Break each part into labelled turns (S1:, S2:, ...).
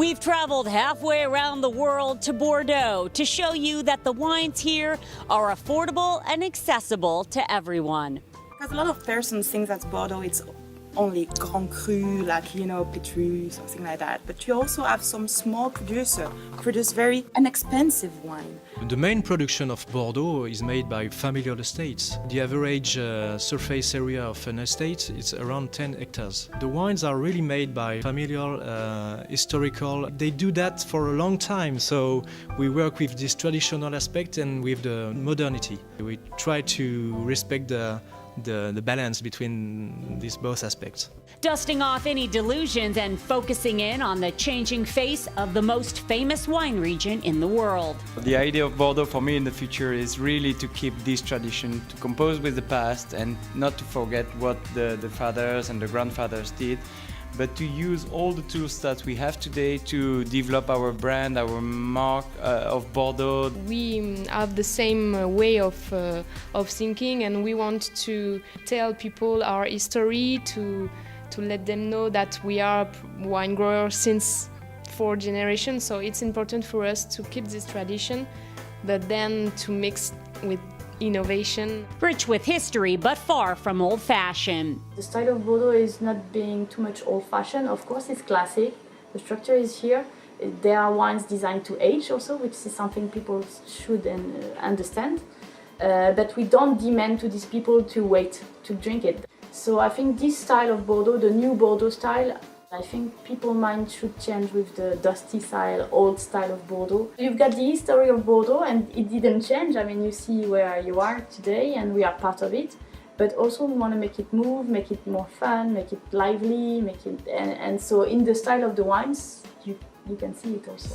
S1: We've traveled halfway around the world to Bordeaux to show you that the wines here are affordable and accessible to everyone.
S2: Because a lot of persons think that Bordeaux it's only Grand Cru, like, you know, Petrus, something like that. But you also have some small producers who produce very inexpensive wine.
S3: The main production of Bordeaux is made by familial estates. The average surface area of an estate is around 10 hectares. The wines are really made by familial, historical. They do that for a long time, so we work with this traditional aspect and with the modernity. We try to respect the balance between these both aspects.
S1: Dusting off any delusions and focusing in on the changing face of the most famous wine region in the world.
S4: The idea of Bordeaux for me in the future is really to keep this tradition, to compose with the past and not to forget what the fathers and the grandfathers did, but to use all the tools that we have today to develop our brand, our mark of Bordeaux.
S5: We have the same way of thinking, and we want to tell people our history, to let them know that we are wine growers since 4 generations. So it's important for us to keep this tradition, but then to mix with innovation.
S1: Rich with history, but far from old-fashioned.
S6: The style of Bordeaux is not being too much old-fashioned. Of course, it's classic. The structure is here. There are wines designed to age also, which is something people should understand. But we don't demand to these people to wait to drink it. So I think this style of Bordeaux, the new Bordeaux style, I think people's mind should change with the dusty style, old style of Bordeaux. You've got the history of Bordeaux and it didn't change. I mean, you see where you are today and we are part of it. But also we want to make it move, make it more fun, make it lively, and so in the style of the wines, you can see it also.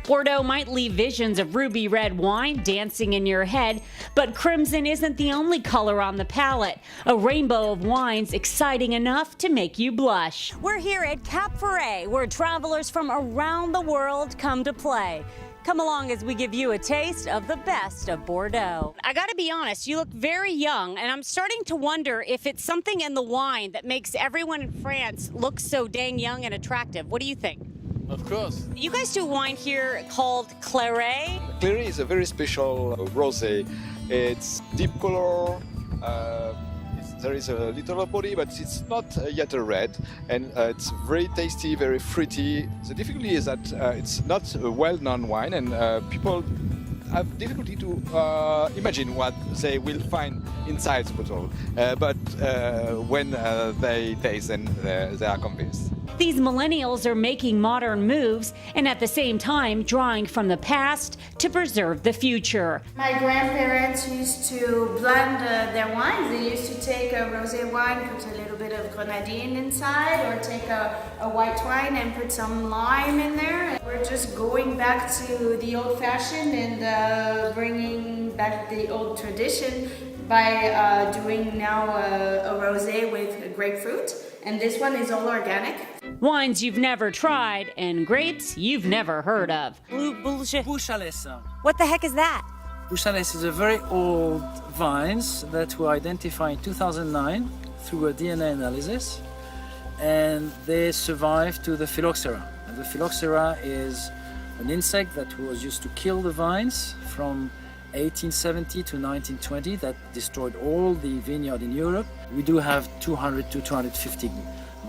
S1: Bordeaux might leave visions of ruby red wine dancing in your head, but crimson isn't the only color on the palette. A rainbow of wines exciting enough to make you blush. We're here at Cap Ferret, where travelers from around the world come to play. Come along as we give you a taste of the best of Bordeaux. I gotta be honest, you look very young, and I'm starting to wonder if it's something in the wine that makes everyone in France look so dang young and attractive. What do you think?
S7: Of course.
S1: You guys do wine here called Claret.
S7: Claret is a very special rosé. It's deep color. There is a little body, but it's not yet a red, and it's very tasty, very fruity. The difficulty is that it's not a well-known wine, and people have difficulty to imagine what they will find inside the bottle. But when they taste, then they are convinced.
S1: These millennials are making modern moves and at the same time drawing from the past to preserve the future.
S8: My grandparents used to blend their wines. They used to take a rosé wine, put a little bit of grenadine inside, or take a white wine and put some lime in there. We're just going back to the old-fashioned and bringing back the old tradition by doing now a rosé with grapefruit. And this one is all organic.
S1: Wines you've never tried and grapes you've never heard of.
S9: Bouchalès.
S1: What the heck is that?
S9: Bouchalès is a very old vines that were identified in 2009 through a DNA analysis, and they survived to the phylloxera. And the phylloxera is an insect that was used to kill the vines from 1870 to 1920 that destroyed all the vineyard in Europe. We do have 200 to 250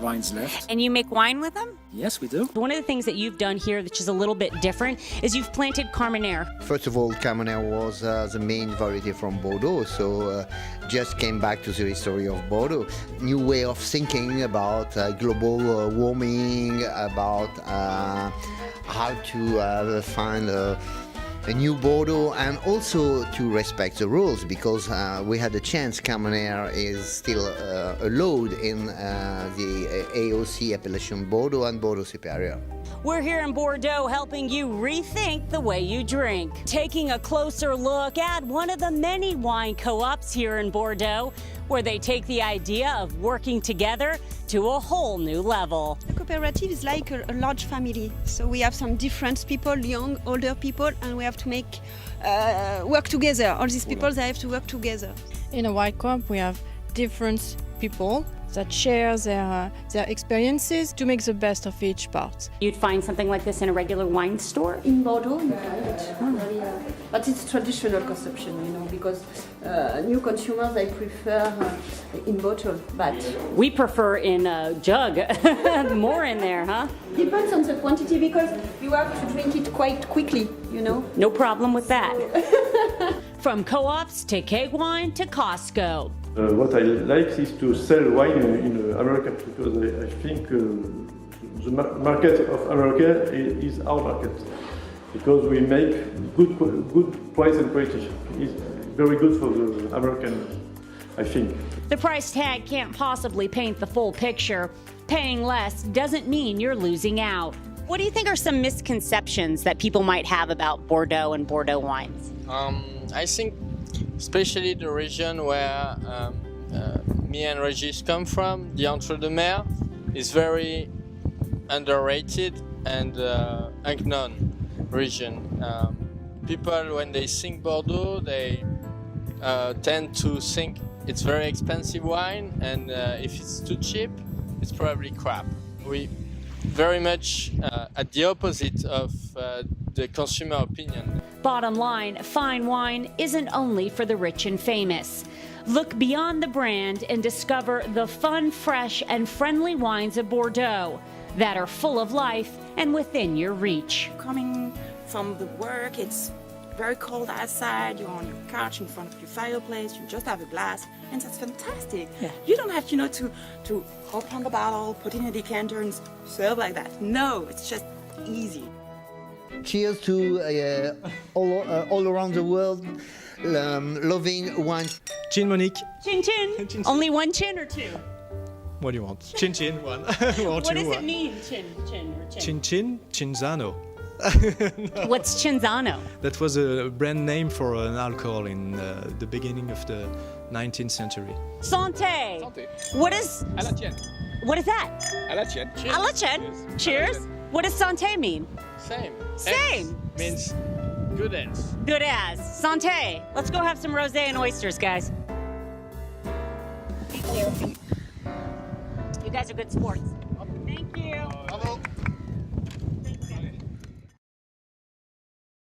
S9: vines left.
S1: And you make wine with them?
S9: Yes, we do.
S1: One of the things that you've done here, which is a little bit different, is you've planted Carmenère.
S10: First of all, Carmenère was the main variety from Bordeaux, so just came back to the history of Bordeaux. New way of thinking about global warming, about how to find a new Bordeaux, and also to respect the rules, because we had a chance. Carmenère is still allowed in the AOC appellation Bordeaux and Bordeaux Superior.
S1: We're here in Bordeaux helping you rethink the way you drink. Taking a closer look at one of the many wine co-ops here in Bordeaux, where they take the idea of working together to a whole new level.
S11: The cooperative is like a large family. So we have some different people, young, older people, and we have to make work together. All these people, they have to work together.
S5: In a wine co-op, we have different people
S12: that share their experiences to make the best of each part.
S1: You'd find something like this in a regular wine store?
S13: In Bordeaux, you find it. But it's traditional consumption, because new consumers, they prefer in bottle, but...
S1: We prefer in a jug. More in there, huh?
S13: Depends on the quantity, because you have to drink it quite quickly,
S1: No problem with that. From co-ops to keg wine to Costco.
S14: What I like is to sell wine in America, because I think the market of America is our market, because we make good price and quality. It's very good for the Americans, I think.
S1: The price tag can't possibly paint the full picture. Paying less doesn't mean you're losing out. What do you think are some misconceptions that people might have about Bordeaux and Bordeaux wines?
S15: I think especially the region where me and Regis come from, the Entre-deux-Mers, is very underrated and unknown region. People, when they think Bordeaux, they tend to think it's very expensive wine, and if it's too cheap, it's probably crap. We very much at the opposite of the consumer opinion.
S1: Bottom line, fine wine isn't only for the rich and famous. Look beyond the brand and discover the fun, fresh, and friendly wines of Bordeaux that are full of life and within your reach.
S2: Coming from the work, it's very cold outside, you're on your couch in front of your fireplace, you just have a glass, and that's fantastic.
S1: Yeah.
S2: You don't have, to open the bottle, put it in a decanter and serve like that. No, it's just easy.
S10: Cheers to all around the world loving wine.
S3: Chin, Monique.
S1: Chin chin.
S3: Chin.
S1: Only one chin or two?
S3: What do you want? Chin chin, one. Or
S1: What
S3: two,
S1: does
S3: one.
S1: it mean, chin chin or chin?
S3: Chin chin, Cinzano.
S1: What's Cinzano?
S3: That was a brand name for an alcohol in the beginning of the 19th century.
S1: Santé.
S16: Santé.
S1: What is?
S16: À la tienne.
S1: What is that?
S16: À la tienne.
S1: À la tienne. Cheers. What does santé mean?
S15: Same.
S1: Same.
S15: Means good as.
S1: Good as. Santé. Let's go have some rosé and oysters, guys. Thank you. You guys are good sports. Thank you.